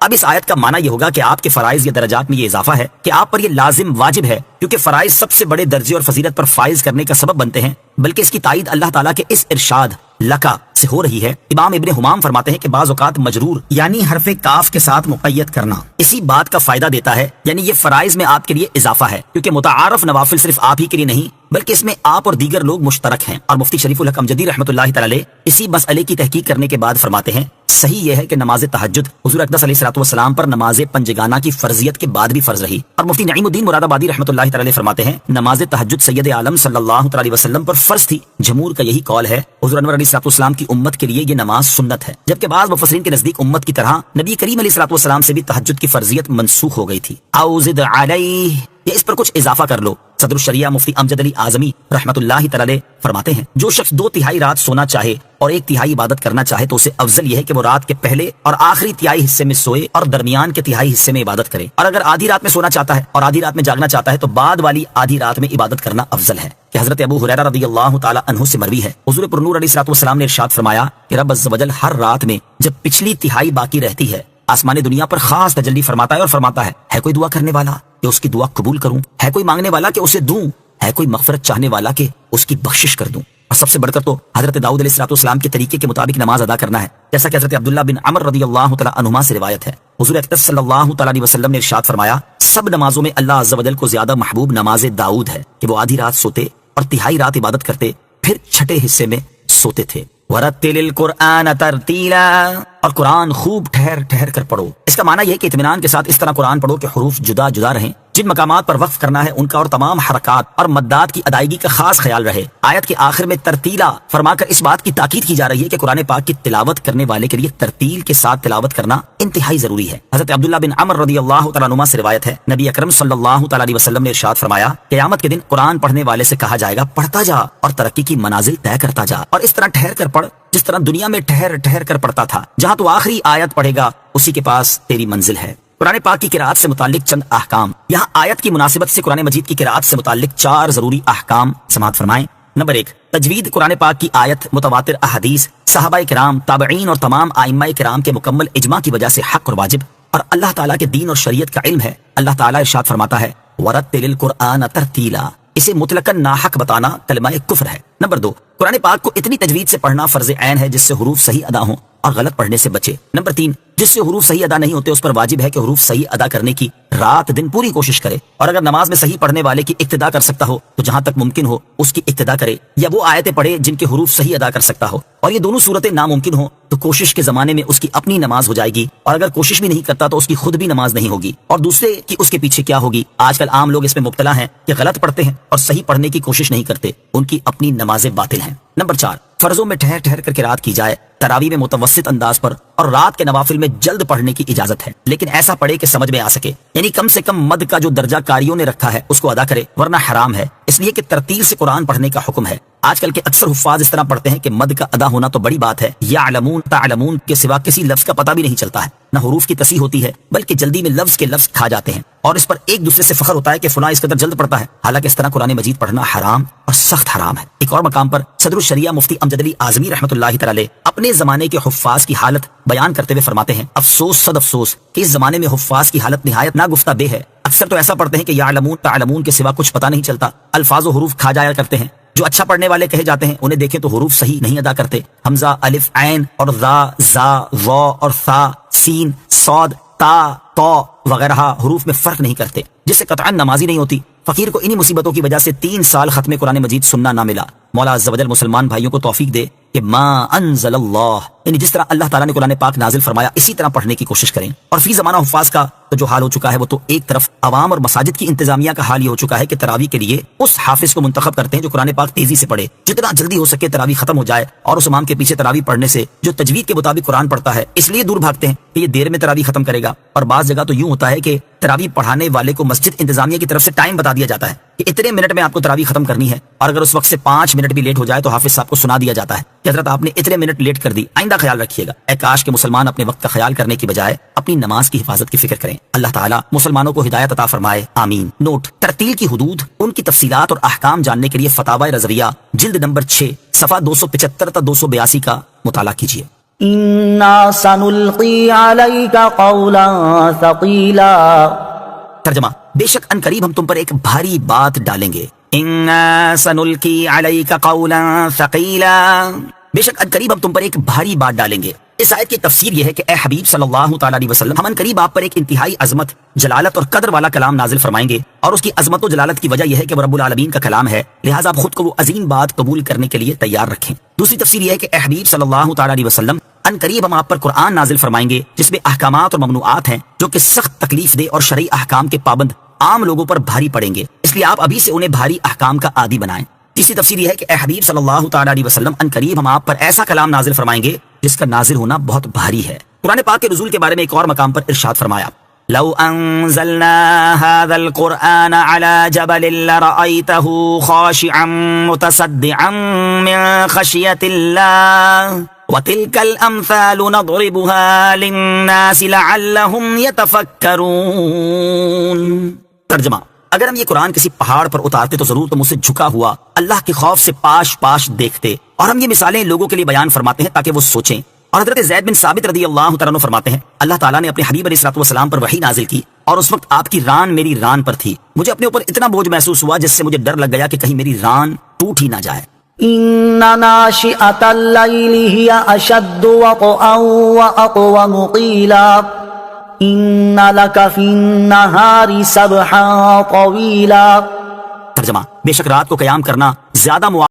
اب اس آیت کا معنی یہ ہوگا کہ آپ کے فرائض یا درجات میں یہ اضافہ ہے کہ آپ پر یہ لازم واجب ہے، کیونکہ فرائض سب سے بڑے درجے اور فضیلت پر فائز کرنے کا سبب بنتے ہیں، بلکہ اس کی تائید اللہ تعالیٰ کے اس ارشاد لکا سے ہو رہی ہے۔ امام ابن حمام فرماتے ہیں کہ بعض اوقات مجرور یعنی حرف کاف کے ساتھ مقید کرنا اسی بات کا فائدہ دیتا ہے، یعنی یہ فرائض میں آپ کے لیے اضافہ ہے، کیونکہ متعارف نوافل صرف آپ ہی کے لیے نہیں بلکہ اس میں آپ اور دیگر لوگ مشترک ہیں۔ اور مفتی شریف الحق امجدی رحمۃ اللہ تعالی علیہ اسی مسئلے کی تحقیق کرنے کے بعد فرماتے ہیں صحیح یہ ہے کہ نماز تہجد حضور اقدس علیہ الصلوۃ والسلام پر نماز پنجگانہ کی فرضیت کے بعد بھی فرض رہی۔ اور مفتی نعیم الدین مراد آبادی رحمۃ اللہ تعالی علیہ فرماتے ہیں نماز تہجد سید عالم صلی اللہ تعالی علیہ وسلم پر فرض تھی، جمہور کا یہی قول ہے۔ حضور انور علیہ الصلوۃ والسلام کی امت کے لیے یہ نماز سنت ہے، جبکہ بعض مفسرین کے نزدیک امت کی طرح نبی کریم علیہ الصلوۃ والسلام سے بھی تہجد کی فرضیت منسوخ ہو گئی تھی۔ او زد علیہ، یا اس پر کچھ اضافہ کر لو۔ صدر الشریعہ مفتی امجد علی اعظمی رحمۃ اللہ تعالی فرماتے ہیں جو شخص 2/3 رات سونا چاہے اور 1/3 عبادت کرنا چاہے تو اسے افضل یہ ہے کہ وہ رات کے پہلے اور آخری تہائی حصے میں سوئے اور درمیان کے تہائی حصے میں عبادت کرے، اور اگر آدھی رات میں سونا چاہتا ہے اور آدھی رات میں جاگنا چاہتا ہے تو بعد والی آدھی رات میں عبادت کرنا افضل ہے۔ کہ حضرت ابو ہریرہ رضی اللہ تعالی عنہ سے مروی ہے حضور پر نور علیہ الصلوۃ والسلام نے ارشاد فرمایا کہ رب عز و جل ہر رات میں جب پچھلی تہائی باقی رہتی ہے آسمان دنیا پر خاص تجلی فرماتا ہے اور فرماتا ہے کوئی دعا کرنے والا کہ اس کی دعا قبول کروں، ہے کوئی مانگنے والا کہ اسے دوں، ہے کوئی مغفرت چاہنے والا کہ اس کی بخشش کر دوں۔ اور سب سے بڑھ کر تو حضرت داؤد علیہ الصلوۃ والسلام کے طریقے کے مطابق نماز ادا کرنا ہے، جیسا کہ حضرت عبداللہ بن عمر رضی اللہ تعالی عنہما سے روایت ہے حضور اقدس صلی اللہ تعالی علیہ وسلم نے ارشاد فرمایا سب نمازوں میں اللہ عز و جل کو زیادہ محبوب نماز داؤد ہے کہ وہ آدھی رات سوتے اور تہائی رات عبادت کرتے پھر چھٹے حصے میں سوتے تھے۔ وَرَتِّلِ الْقُرْآنَ تَرْتِيلًا، اور قرآن خوب ٹھہر ٹھہر کر پڑھو۔ اس کا معنی یہ کہ اطمینان کے ساتھ اس طرح قرآن پڑھو کہ حروف جدا جدا رہیں، جن مقامات پر وقف کرنا ہے ان کا اور تمام حرکات اور مدات کی ادائیگی کا خاص خیال رہے۔ آیت کے آخر میں ترتیلا فرما کر اس بات کی تاکید کی جا رہی ہے کہ قرآن پاک کی تلاوت کرنے والے کے لیے ترتیل کے ساتھ تلاوت کرنا انتہائی ضروری ہے۔ حضرت عبداللہ بن عمر رضی اللہ تعالیٰ عنہما سے روایت ہے نبی اکرم صلی اللہ تعالیٰ علیہ وسلم نے ارشاد فرمایا قیامت کے دن قرآن پڑھنے والے سے کہا جائے گا پڑھتا جا اور ترقی کی منازل طے کرتا جا، اور اس طرح ٹھہر کر پڑھ جس طرح دنیا میں ٹھہر ٹھہر کر پڑھتا تھا، جہاں تو آخری آیت پڑھے گا اسی کے پاس تیری منزل ہے۔ قرآن پاک کی قرأت سے متعلق چند احکام۔ یہاں آیت کی مناسبت سے قرآن مجید کی قرأت سے متعلق 4 ضروری احکام سماعت فرمائیں۔ نمبر 1، تجوید قرآن پاک کی آیت، متواتر احادیث، صحابہ کرام، تابعین اور تمام ائمہ کرام کے مکمل اجماع کی وجہ سے حق اور واجب، اور اللہ تعالیٰ کے دین اور شریعت کا علم ہے۔ اللہ تعالیٰ ارشاد فرماتا ہے وَرَتِّلِ الْقُرْآنَ تَرْتِيلًا، اسے مطلقاً ناحق بتانا کلمہ کفر ہے۔ نمبر 2، قرآن پاک کو اتنی تجوید سے پڑھنا فرض عین ہے جس سے حروف صحیح ادا ہوں اور غلط پڑھنے سے بچے۔ نمبر 3، جس سے حروف صحیح ادا نہیں ہوتے اس پر واجب ہے کہ حروف صحیح ادا کرنے کی رات دن پوری کوشش کرے، اور اگر نماز میں صحیح پڑھنے والے کی اقتدا کر سکتا ہو تو جہاں تک ممکن ہو اس کی اقتدا کرے، یا وہ آیتیں پڑھے جن کے حروف صحیح ادا کر سکتا ہو، اور یہ دونوں صورتیں ناممکن ہوں تو کوشش کے زمانے میں اس کی اپنی نماز ہو جائے گی، اور اگر کوشش بھی نہیں کرتا تو اس کی خود بھی نماز نہیں ہوگی، اور دوسرے کی اس کے پیچھے کیا ہوگی۔ آج کل عام لوگ اس میں مبتلا ہیں کہ غلط پڑھتے ہیں اور صحیح پڑھنے کی کوشش نہیں کرتے، ان کی اپنی نمازیں باطل ہیں۔ نمبر 4، فرضوں میں ٹھہر ٹھہر کر قرات کی جائے، تراویح میں متوسط انداز پر اور رات کے نوافل میں جلد پڑھنے کی اجازت ہے، لیکن ایسا پڑھے کہ سمجھ میں آ سکے، یعنی کم سے کم مد کا جو درجہ کاریوں نے رکھا ہے اس کو ادا کرے، ورنہ حرام ہے، اس لیے کہ ترتیل سے قرآن پڑھنے کا حکم ہے۔ آج کل کے اکثر حفاظ اس طرح پڑھتے ہیں کہ مد کا ادا ہونا تو بڑی بات ہے، یعلمون تعلمون کے سوا کسی لفظ کا پتہ بھی نہیں چلتا ہے، نہ حروف کی تصحیح ہوتی ہے بلکہ جلدی میں لفظ کے لفظ کھا جاتے ہیں، اور اس پر ایک دوسرے سے فخر ہوتا ہے کہ فلاں اس قدر جلد پڑھتا ہے، حالانکہ اس طرح قرآن مجید پڑھنا حرام اور سخت حرام ہے۔ ایک اور مقام پر صدر الشریعہ مفتی امجد علی اعظمی رحمۃ اللہ تعالی اپنے زمانے کے حفاظ کی حالت بیان کرتے ہوئے فرماتے ہیں افسوس صد افسوس کہ اس زمانے میں حفاظ کی حالت نہایت ناگفتہ بے ہے۔ اکثر تو ایسا پڑھتے ہیں کہ یعلمون تعلمون کے سوا کچھ پتہ نہیں چلتا، الفاظ و حروف کھا جایا کرتے ہیں۔ جو اچھا پڑھنے والے کہے جاتے ہیں انہیں دیکھیں تو حروف صحیح نہیں ادا کرتے، حمزہ، الف، عین اور ذا، زا، وا اور ثا، سین، صاد، تا، تو وغیرہ حروف میں فرق نہیں کرتے، جس سے قطعاً نمازی نہیں ہوتی۔ فقیر کو انہی مصیبتوں کی وجہ سے 3 سال ختم قرآن مجید سننا نہ ملا۔ مولا عز و جل مسلمان بھائیوں کو توفیق دے کہ ما انزل اللہ، یعنی جس طرح اللہ تعالیٰ نے قرآن پاک نازل فرمایا اسی طرح پڑھنے کی کوشش کریں۔ اور فی زمانہ حفاظ کا تو جو حال ہو چکا ہے وہ تو ایک طرف عوام اور مساجد کی انتظامیہ کا حال یہ ہو چکا ہے کہ تراویح کے لیے اس حافظ کو منتخب کرتے ہیں جو قرآن پاک تیزی سے پڑھے، جتنا جلدی ہو سکے تراویح ختم ہو جائے، اور اس امام کے پیچھے تراویح پڑھنے سے جو تجوید کے مطابق قرآن پڑھتا ہے اس لیے دور بھاگتے ہیں کہ یہ دیر میں تراویح ختم کرے گا۔ اور بعض جگہ تو یوں ہوتا ہے کہ تراویح پڑھانے والے کو مسجد انتظامیہ کی طرف سے ٹائم بتا دیا جاتا ہے کہ اتنے منٹ میں آپ کو تراویح ختم کرنی ہے، اور اگر اس وقت سے 5 منٹ بھی لیٹ ہو جائے تو حافظ صاحب کو سنا دیا جاتا ہے کہ حضرت آپ نے اتنے منٹ لیٹ کر دی، آئندہ خیال رکھیے گا۔ اے کاش کہ مسلمان اپنے وقت کا خیال کرنے کی بجائے اپنی نماز کی حفاظت کی فکر کریں۔ اللہ تعالیٰ مسلمانوں کو ہدایت عطا فرمائے، آمین۔ نوٹ: ترتیل کی حدود، ان کی تفصیلات اور احکام جاننے کے لیے فتاوی رضویہ جلد نمبر 6 صفحہ 275 تا 282 کا مطالعہ کیجیے۔ انا سنلقی علیک قولا ثقیلا. ترجمہ: بے شک ان قریب ہم تم پر ایک بھاری بات ڈالیں گے. انا سنلقی علیک قولا ثقیلا، بے شک ان قریب ہم تم پر ایک بھاری بات ڈالیں گے. اس آیت کی تفسیر یہ ہے کہ اے حبیب صلی اللہ تعالی علیہ وسلم، ہم ان قریب آپ پر ایک انتہائی عظمت، جلالت اور قدر والا کلام نازل فرمائیں گے، اور اس کی عظمت و جلالت کی وجہ یہ ہے کہ وہ رب العالمین کا کلام ہے، لہٰذا آپ خود کو وہ عظیم بات قبول کرنے کے لیے تیار رکھیں. دوسری تفسیر یہ ہے کہ اے حبیب صلی اللہ تعالی علیہ وسلم، ان قریب ہم آپ پر قرآن نازل فرمائیں گے جس میں احکامات اور ممنوعات ہیں جو کہ سخت تکلیف دہ اور شرعی احکام کے پابند عام لوگوں پر بھاری پڑیں گے، اس لیے آپ ابھی سے انہیں بھاری احکام کا عادی بنائیں. تیسری تفسیر یہ ہے کہ اے حبیب صلی اللہ تعالی علیہ وسلم، ان قریب ہم آپ پر ایسا کلام نازل فرمائیں گے جس کا نازل ہونا بہت بھاری ہے. قرآن پاک کے نزول کے بارے میں ایک اور مقام پر ارشاد فرمایا: لو انزلنا هذا القرآن على جبل لرأيته خاشعا متصدعا من خشية الله وتلك الأمثال نضربها للناس لعلهم يتفكرون. ترجمہ: اگر ہم یہ قرآن کسی پہاڑ پر اتارتے تو ضرور تم اسے جھکا ہوا اللہ کے خوف سے پاش پاش دیکھتے، اور ہم یہ مثالیں لوگوں کے لیے بیان فرماتے ہیں تاکہ وہ سوچیں. اور حضرت زید بن ثابت رضی اللہ تعالیٰ عنہ فرماتے ہیں، اللہ تعالیٰ نے اپنے حبیب علیہ الصلوۃ والسلام پر وحی نازل کی اور اس وقت آپ کی ران میری ران پر تھی. مجھے اپنے اوپر اتنا بوجھ محسوس ہوا جس سے مجھے ڈر لگ گیا کہ کہیں میری ران ٹوٹ ہی نہ جائے. ان ناشئۃ اللیل ہی اشد وطئا واقوم قیلا ان لک فی النہار سبحا طویلا. ترجمہ: بے شک رات کو قیام کرنا زیادہ